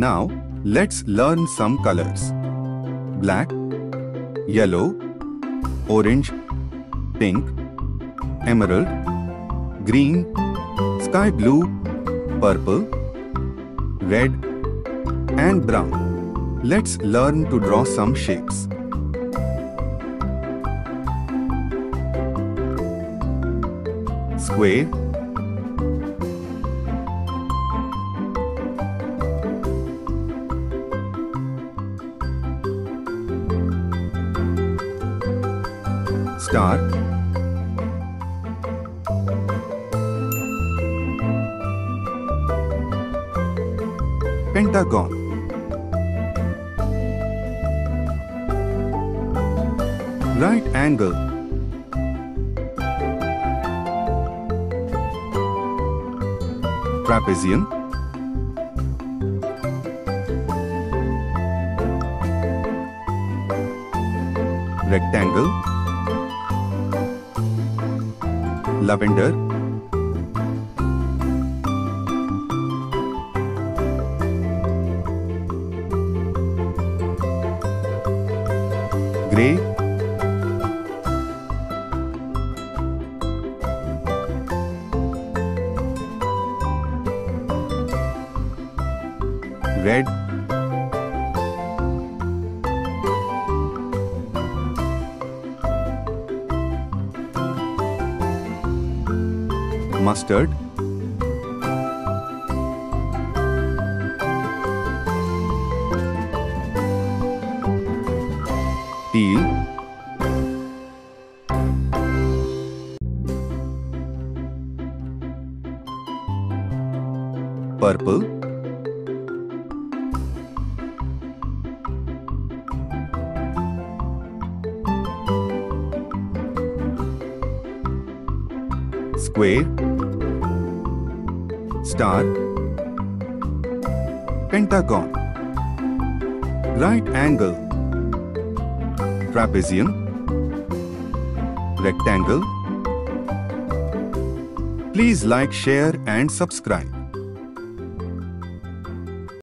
Now, let's learn some colors. Black, yellow, orange, pink, emerald, green, sky blue, purple, red, and brown. Let's learn to draw some shapes. Square, star, pentagon, right angle, trapezium, rectangle, lavender, gray, red, mustard, teal, purple, square, star, pentagon, right angle, trapezium, rectangle. Please like, share and subscribe.